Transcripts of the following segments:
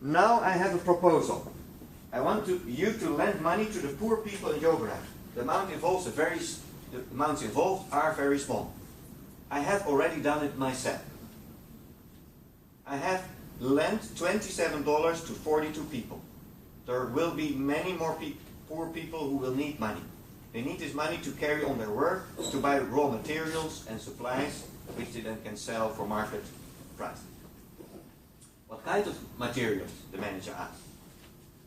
Now I have a proposal. I want you to lend money to the poor people in Joburg. The amounts involved are very small. I have already done it myself. I have lent $27 to 42 people. There will be many more poor people who will need money. They need this money to carry on their work, to buy raw materials and supplies, which they then can sell for market price. What kind of materials? The manager asked.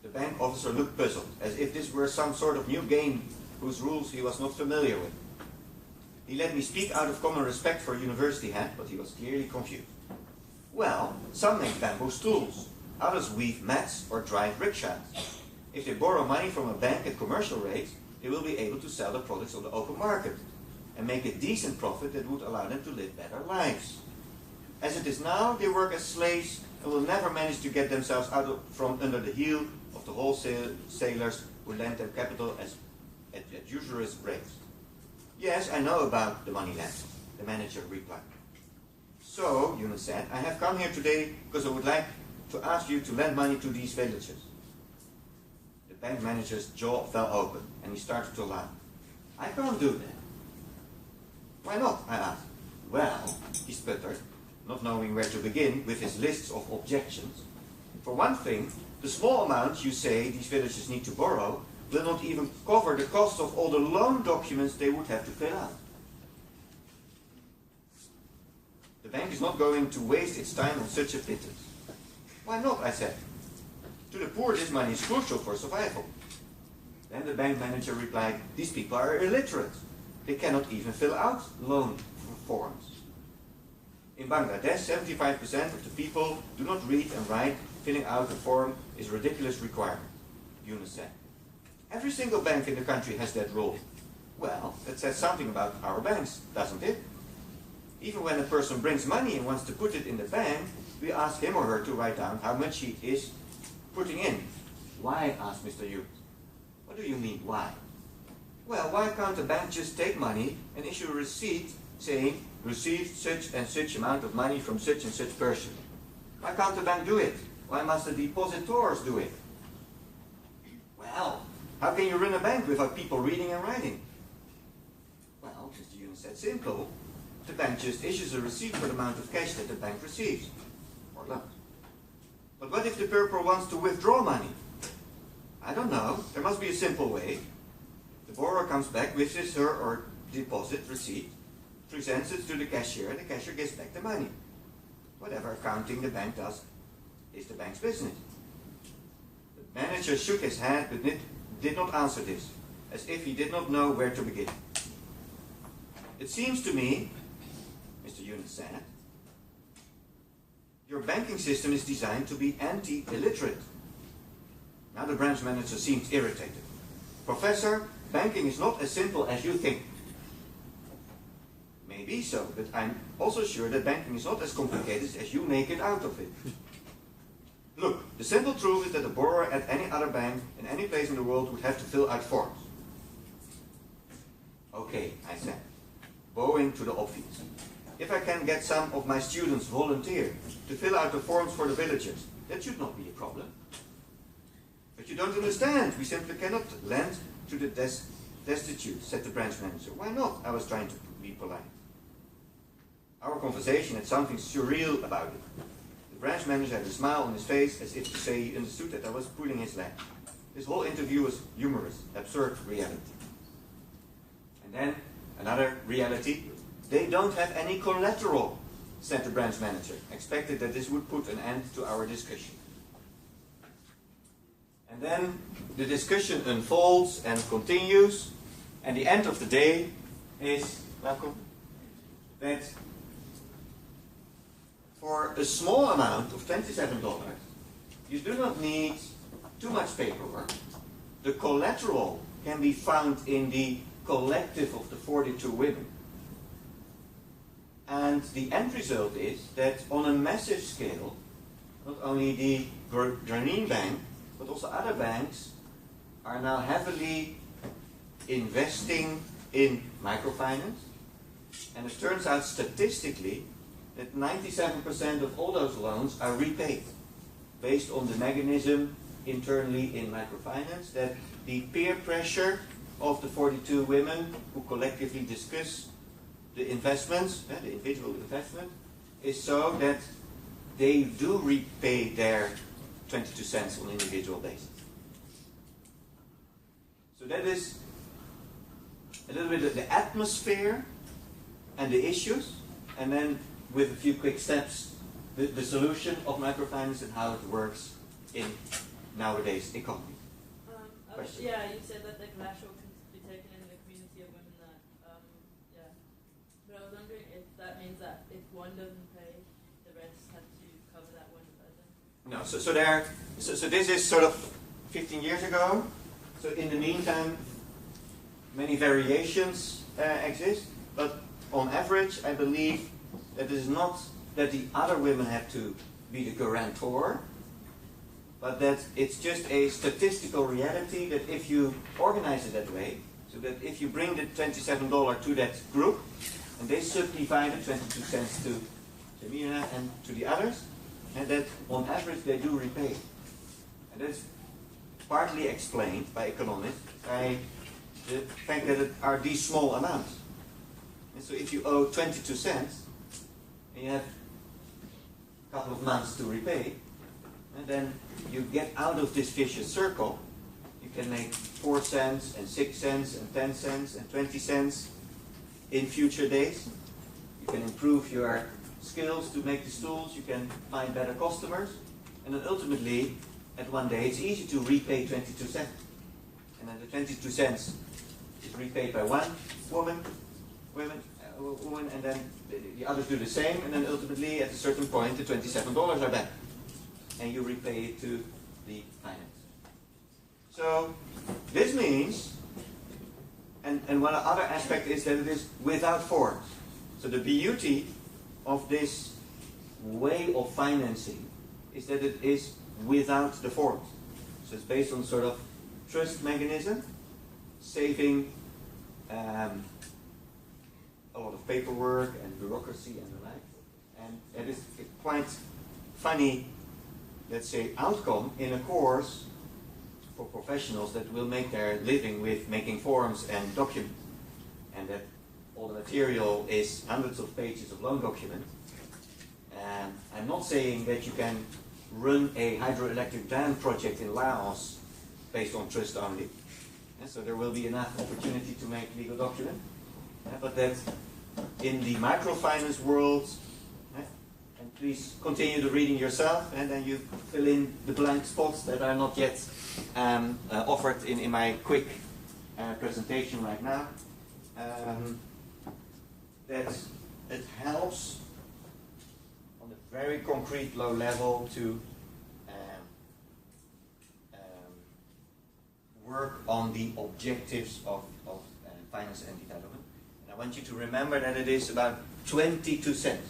The bank officer looked puzzled, as if this were some sort of new game whose rules he was not familiar with. He let me speak out of common respect for a university head, but he was clearly confused. Well, some make bamboo stools, others weave mats or drive rickshaws. If they borrow money from a bank at commercial rates, they will be able to sell the products on the open market and make a decent profit that would allow them to live better lives. As it is now, they work as slaves and will never manage to get themselves out from under the heel of the wholesalers who lend them capital at usurious rates. Yes, I know about the money lent, the manager replied. So, Yunus said, I have come here today because I would like to ask you to lend money to these villagers. The bank manager's jaw fell open and he started to laugh. I can't do that. Why not? I asked. Well, he sputtered, not knowing where to begin with his lists of objections. For one thing, the small amount you say these villagers need to borrow will not even cover the cost of all the loan documents they would have to fill out. The bank is not going to waste its time on such a pittance. Why not? I said. To the poor, this money is crucial for survival. Then the bank manager replied, these people are illiterate. They cannot even fill out loan forms. In Bangladesh, 75% of the people do not read and write. Filling out a form is a ridiculous requirement, Yunus said. Every single bank in the country has that rule. Well, that says something about our banks, doesn't it? Even when a person brings money and wants to put it in the bank, we ask him or her to write down how much he is putting in. Why? Asked Mr. Yunus. What do you mean, why? Well, why can't a bank just take money and issue a receipt saying, received such and such amount of money from such and such person? Why can't the bank do it? Why must the depositors do it? Well, how can you run a bank without people reading and writing? Well, Mr. Yunus said, simple. The bank just issues a receipt for the amount of cash that the bank receives, or loans. But what if the purpose wants to withdraw money? I don't know. There must be a simple way. The borrower comes back with his, her, or deposit receipt, presents it to the cashier, and the cashier gives back the money. Whatever accounting the bank does is the bank's business. The manager shook his head but did not answer this, as if he did not know where to begin. It seems to me, Mr. Yunus said, your banking system is designed to be anti-illiterate. Now the branch manager seemed irritated. Professor, banking is not as simple as you think. Maybe so, but I'm also sure that banking is not as complicated as you make it out of it. Look, the simple truth is that a borrower at any other bank in any place in the world would have to fill out forms. Okay, I said, bowing to the obvious. If I can get some of my students volunteer to fill out the forms for the villagers, that should not be a problem. But you don't understand. We simply cannot lend to the destitute, said the branch manager. Why not? I was trying to be polite. Our conversation had something surreal about it. The branch manager had a smile on his face as if to say he understood that I was pulling his leg. This whole interview was humorous, absurd reality. And then another reality. They don't have any collateral, said the branch manager, expected that this would put an end to our discussion. And then the discussion unfolds and continues, and the end of the day is, welcome, that for a small amount of $27, you do not need too much paperwork. The collateral can be found in the collective of the 42 women. And the end result is that on a massive scale, not only the Grameen Bank, but also other banks are now heavily investing in microfinance. And it turns out statistically that 97% of all those loans are repaid. based on the mechanism internally in microfinance, that the peer pressure of the 42 women who collectively discuss the investments, the individual investment, is so that they do repay their 22 cents on an individual basis. So that is a little bit of the atmosphere and the issues, and then with a few quick steps, the solution of microfinance and how it works in nowadays economy. Yeah, you said that the collateral can be taken in the community of women that, yeah. But I was wondering if that means that if one doesn't pay, the rest have to cover that one person. No, so this is sort of 15 years ago. So in the meantime, many variations exist, but on average, I believe that it is not that the other women have to be the guarantor, but that it's just a statistical reality that if you organize it that way, so that if you bring the $27 to that group, and they subdivide the 22 cents to Jamila and to the others, and that on average they do repay. And that's partly explained by economists by the fact that it are these small amounts. And so if you owe 22 cents, and you have a couple of months to repay, and then you get out of this vicious circle, you can make 4 cents and 6 cents and 10 cents and 20 cents in future days. You can improve your skills to make the tools, you can find better customers, and then ultimately, at one day, it's easy to repay 22 cents. And then the 22 cents is repaid by one woman, and then the others do the same, and then ultimately, at a certain point, the $27 are back. And you repay it to the finance. So this means, and one other aspect is that it is without forms. So the beauty of this way of financing is that it is without the forms. So it's based on sort of trust mechanism, saving a lot of paperwork and bureaucracy and the like. And it is a quite funny, let's say, outcome in a course for professionals that will make their living with making forms and documents. And that all the material is hundreds of pages of loan documents. And I'm not saying that you can run a hydroelectric dam project in Laos based on trust only. And so there will be enough opportunity to make legal documents. But that in the microfinance world, and please continue the reading yourself, and then you fill in the blank spots that are not yet offered in my quick presentation right now. That it helps on a very concrete low level to work on the objectives of finance and development. And I want you to remember that it is about 22 cents.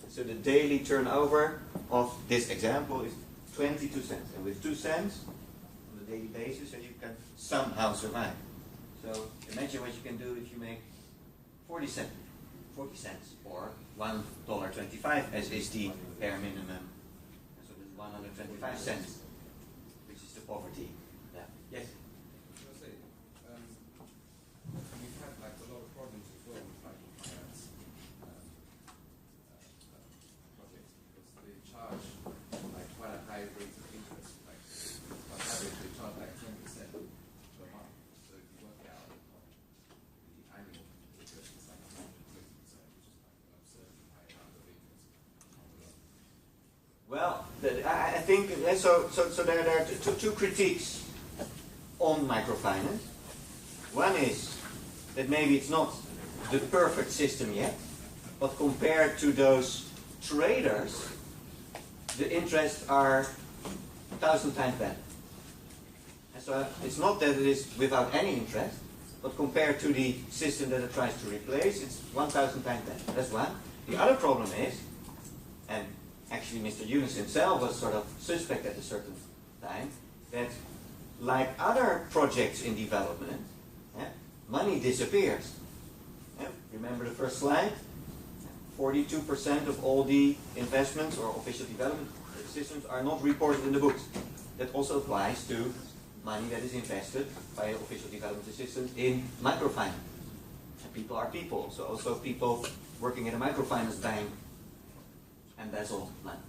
So the daily turnover of this example is 22 cents. And with 2 cents on a daily basis, you can somehow survive. So imagine what you can do if you make 40 cents or $1.25 as is the bare minimum. So that's 125 cents, which is the poverty. Yeah. Yes? We've had like a lot of problems as well with microfinance projects because they charge like quite a high rate of interest. Like on average, they charge like 10% per month. So if you work out the annual interest, it's like 120%, which is like an absurdly high amount of interest on the loan. Well, I think so. There are two critiques on microfinance. One is that maybe it's not the perfect system yet, but compared to those traders, the interests are 1,000 times better. And so it's not that it is without any interest, but compared to the system that it tries to replace, it's 1,000 times better. That's one. The other problem is, and actually Mr. Yunus himself was sort of suspect at a certain time, that like other projects in development, money disappears. Remember the first slide? 42% of all the investments or official development systems are not reported in the books. That also applies to money that is invested by official development assistance in microfinance. And people are people, so also people working in a microfinance bank embezzle money.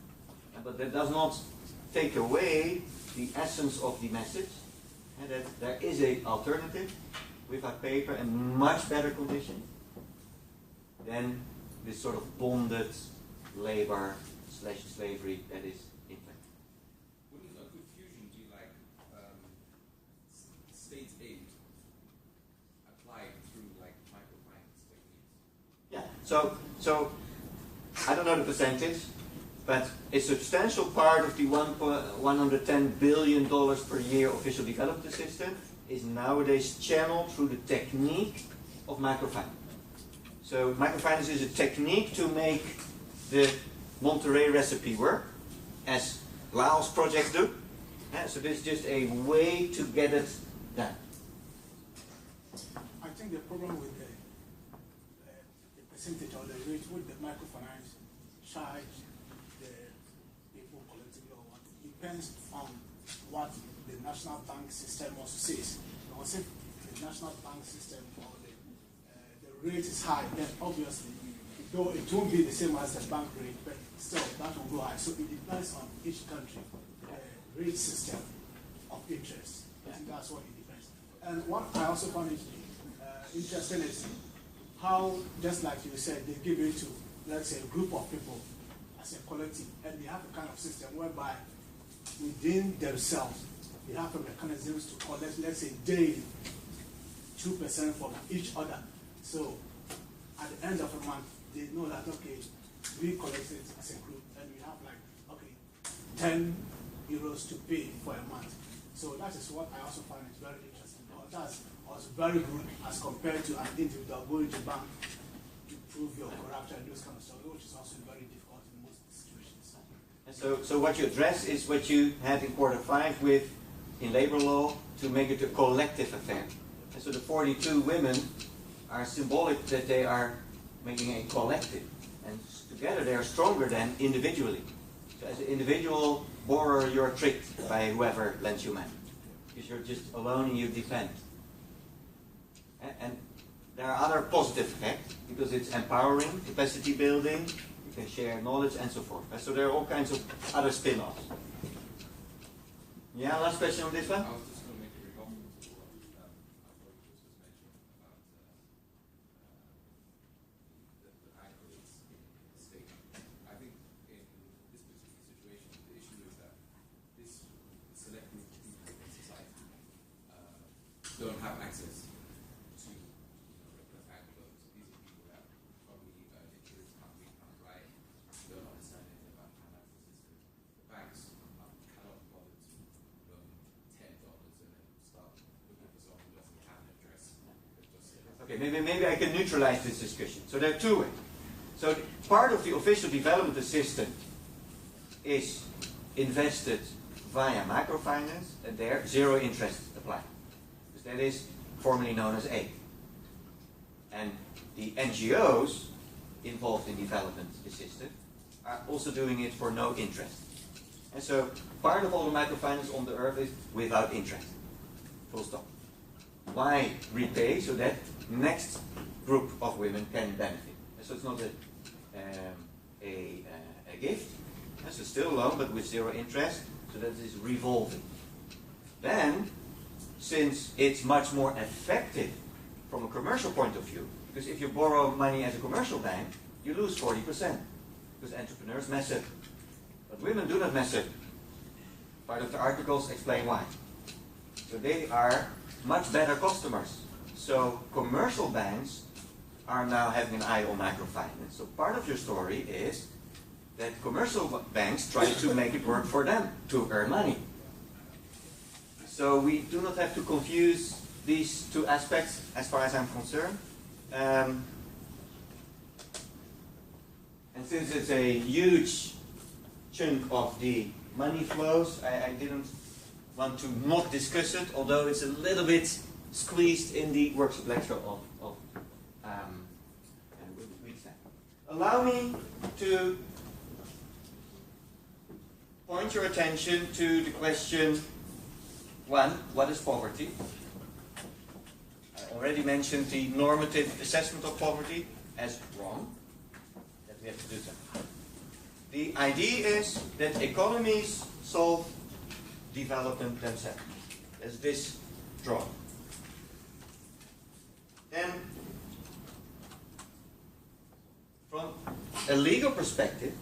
But that does not take away the essence of the message, and that there is an alternative with a paper and much better conditions than this sort of bonded labor / slavery that is in fact. Wouldn't a good fusion be like state aid applied through like microfinance techniques? Yeah, so I don't know the percentage, but a substantial part of the $110 billion per year official development assistance is nowadays channeled through the technique of microfinance. So microfinance is a technique to make the Monterey recipe work, as Laos projects do. So this is just a way to get it done. I think the problem with the percentage or the rate with the microfinance charge the people collectively or what depends on what the national bank system also says. Because if the national bank system or the rate is high, then obviously though it won't be the same as the bank rate, but still that will go high. So it depends on each country rate system of interest. I think that's what it depends. And what I also found interesting is how, just like you said, they give it to, let's say, a group of people as a collective, and they have a kind of system whereby within themselves they have mechanisms to collect, let's say, daily 2% from each other. So at the end of a month, they know that, okay, we collect it as a group, and we have like, okay, 10 euros to pay for a month. So that is what I also find is very interesting. That's also very good as compared to an individual going to bank to prove your corruption and those kind of stuff, which is also very difficult in most situations. And so what you address is what you had in quarter 5 with, in labor law, to make it a collective affair. And so the 42 women are symbolic that they are making a collective. And together they are stronger than individually. So as an individual borrower, you're tricked by whoever lends you money. Because you're just alone and you depend. And there are other positive effects, because it's empowering, capacity building, you can share knowledge and so forth. So there are all kinds of other spin-offs. Yeah, last question on this one? I was just going to make a rebuttal to what Authorities was mentioning about the anchorage in the state. I think in this particular situation, the issue is that this select group of people in society don't have access to regular bank loans. These are people that probably literally can't read, can't write, don't understand anything about the financial system. The banks cannot bother to loan $10 and then start looking for someone who doesn't have an address. Okay, maybe I can neutralize this discussion. So there are two ways. So part of the official development assistance is invested via microfinance, and there zero interest applies. Because that is formerly known as aid. And the NGOs involved in development assistance are also doing it for no interest. And so part of all the microfinance on the earth is without interest. Full stop. Why repay? So that next group of women can benefit. And so it's not a gift. And so still a loan, but with zero interest. So that is revolving. Then, since it's much more effective from a commercial point of view, because if you borrow money as a commercial bank, you lose 40%. Because entrepreneurs mess up. But women do not mess up. Part of the articles explain why. So they are much better customers. So commercial banks are now having an eye on microfinance. So part of your story is that commercial banks try to make it work for them to earn money. So we do not have to confuse these two aspects as far as I'm concerned. And since it's a huge chunk of the money flows, I didn't want to not discuss it, although it's a little bit squeezed in the workshop lecture of week's time. Allow me to point your attention to the question 1, what is poverty? I already mentioned the normative assessment of poverty as wrong, that we have to do that. The idea is that economies solve development themselves. There's this draw. Then, from a legal perspective,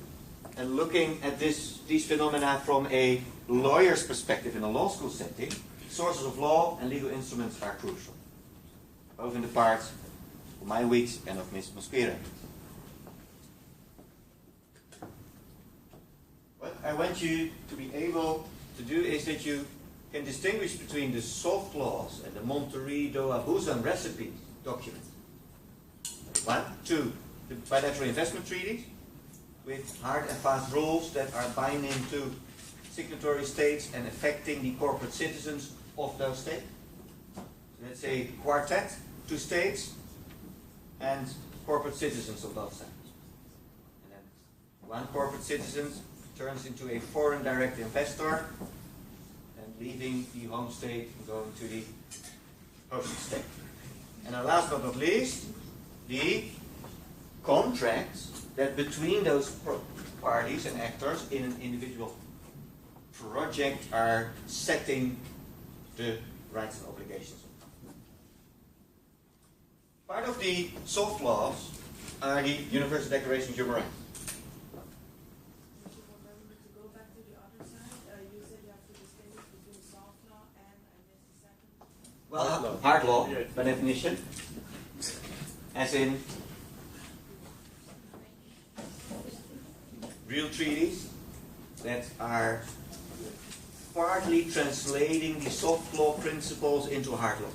and looking at these phenomena from a lawyer's perspective in a law school setting, sources of law and legal instruments are crucial, both in the parts of my weeks and of Ms. Mosquera. What I want you to be able to do is that you can distinguish between the soft laws and the Monterey Doha Busan recipe document. 1, 2, the bilateral investment treaties with hard and fast rules that are binding to signatory states and affecting the corporate citizens of those states. So let's say quartet, 2 states and corporate citizens of both sides. And then one corporate citizen turns into a foreign direct investor and leaving the home state and going to the host state. And then last but not least, the contracts that between those parties and actors in an individual project are setting the rights and obligations. Part of the soft laws are the Universal Declaration of Human Rights. To go back to the other side, you said you have to distinguish between soft law and, I guess, the second. Well, hard law, by definition, as in real treaties that are partly translating the soft law principles into hard law.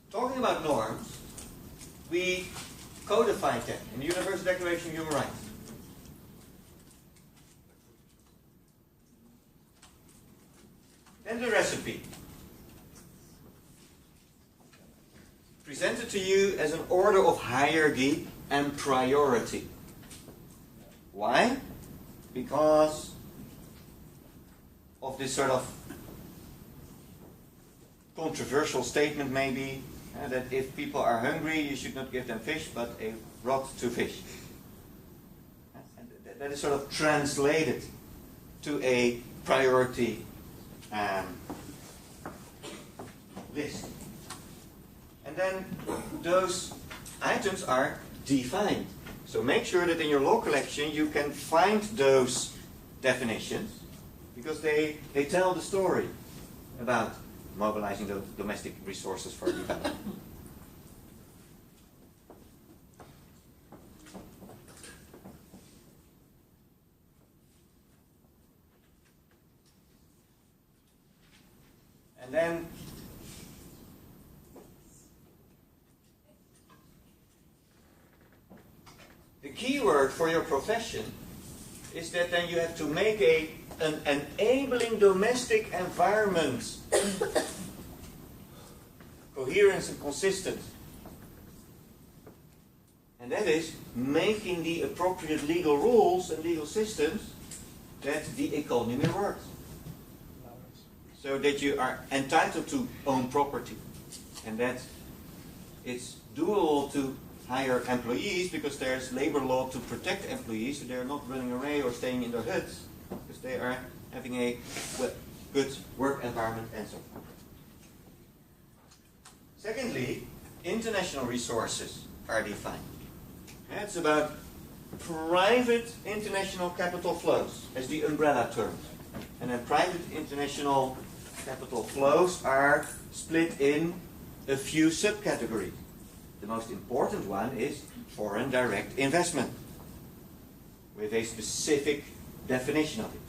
Talking about norms, we codified them in the Universal Declaration of Human Rights. And the recipe, presented to you as an order of hierarchy and priority. Why? Because of this sort of controversial statement maybe, that if people are hungry you should not give them fish but a rod to fish. And that is sort of translated to a priority list. And then those items are defined. So make sure that in your law collection you can find those definitions, because they tell the story about mobilizing the domestic resources for development. And then the key word for your profession is that then you have to make an enabling domestic environment coherence and consistent. And that is making the appropriate legal rules and legal systems that the economy works. So that you are entitled to own property. And that it's doable to hire employees because there's labor law to protect employees so they're not running away or staying in their huts because they are having a good work environment and so forth. Secondly, international resources are defined. It's about private international capital flows as the umbrella term. And then private international capital flows are split in a few subcategories. The most important one is foreign direct investment, with a specific definition of it.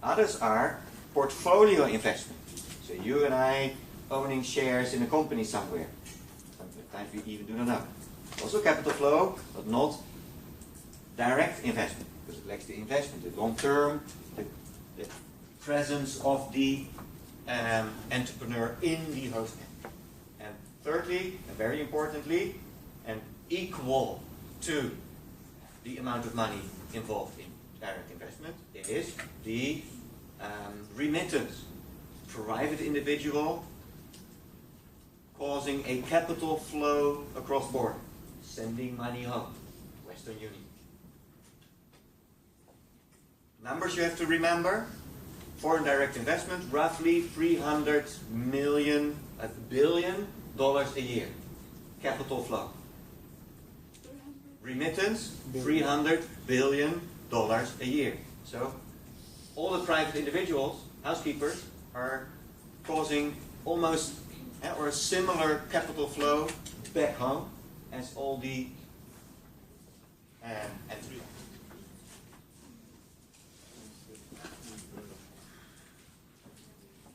Others are portfolio investment. So you and I owning shares in a company somewhere. Sometimes we even do not know. Also capital flow, but not direct investment, because it lacks the investment, the long term, the presence of the entrepreneur in the host country. And thirdly, and very importantly, and equal to the amount of money involved in direct investment is the remittance. Private individual causing a capital flow across border, sending money home, Western Union. Numbers you have to remember: foreign direct investment, roughly $300 billion a year. Capital flow. Remittance, $300 billion a year. So, all the private individuals, housekeepers, are causing almost or a similar capital flow back home as all the entry.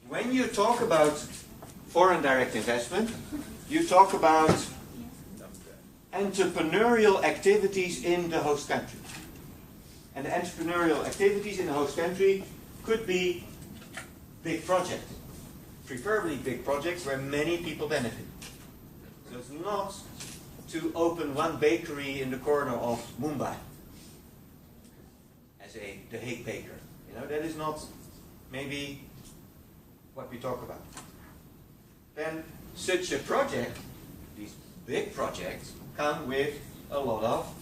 When you talk about foreign direct investment, you talk about entrepreneurial activities in the host country. And the entrepreneurial activities in the host country could be big projects, preferably big projects where many people benefit. So it's not to open one bakery in the corner of Mumbai as the Hague baker. You know, that is not maybe what we talk about. Then such a project, these big projects, come with a lot of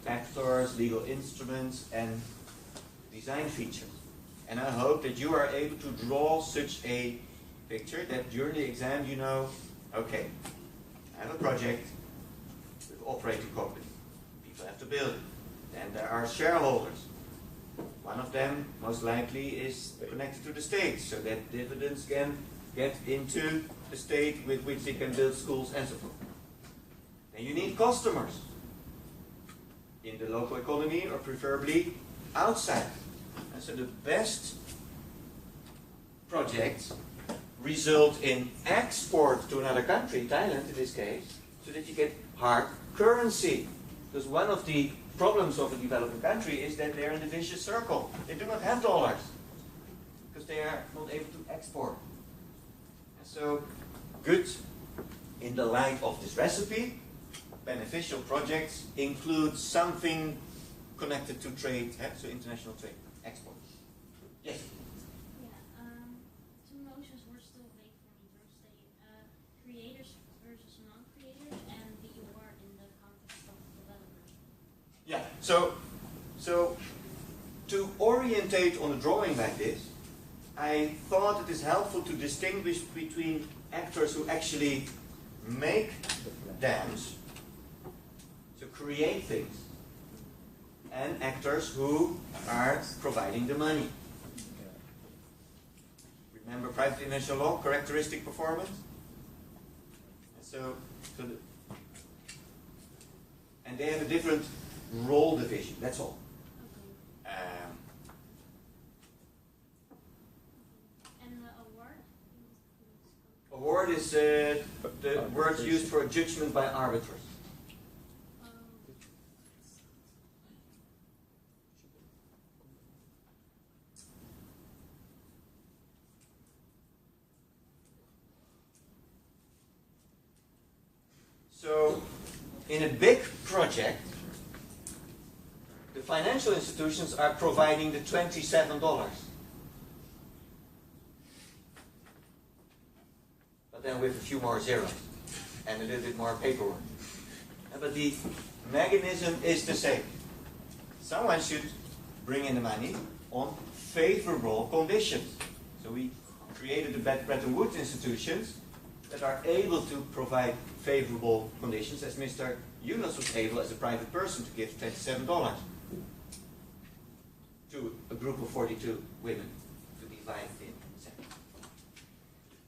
actors, legal instruments, and design features. And I hope that you are able to draw such a picture that during the exam you know, okay, I have a project with an operating company. People have to build it. Then there are shareholders. One of them, most likely, is connected to the state, so that dividends can get into the state with which they can build schools and so forth. Then you need customers in the local economy, or preferably outside. And so the best projects result in export to another country, Thailand in this case, so that you get hard currency. Because one of the problems of a developing country is that they're in a vicious circle. They do not have dollars because they are not able to export. And so, good in the light of this recipe, beneficial projects include something connected to trade, so international trade, export. Yes? Yeah, some notions were still vague for me. There's the creators versus non-creators and the award in the context of developers. Yeah, so to orientate on a drawing like this, I thought it is helpful to distinguish between actors who actually make dams, to create things, and actors who are providing the money. Remember private international law, characteristic performance? And they have a different role division, that's all. And the award? Award is the word used for a judgment by arbiters. So, in a big project, the financial institutions are providing the $27. But then with a few more zeros and a little bit more paperwork. But the mechanism is the same. Someone should bring in the money on favorable conditions. So we created the Bretton Woods institutions that are able to provide favorable conditions, as Mr. Yunus was able as a private person to give $27 to a group of 42 women to divide in seconds.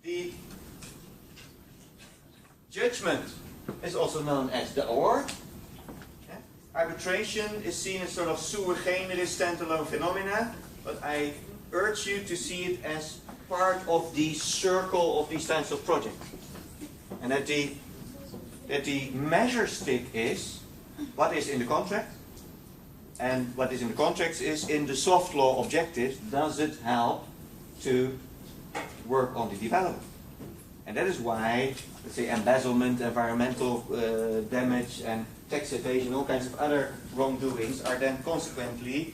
The judgment is also known as the award. Yeah? Arbitration is seen as sort of sui generis standalone phenomena, but I urge you to see it as part of the circle of these types of projects. And that the measure stick is what is in the contract, and what is in the contracts is in the soft law objectives, does it help to work on the development? And that is why, let's say, embezzlement, environmental damage, and tax evasion, all kinds of other wrongdoings are then consequently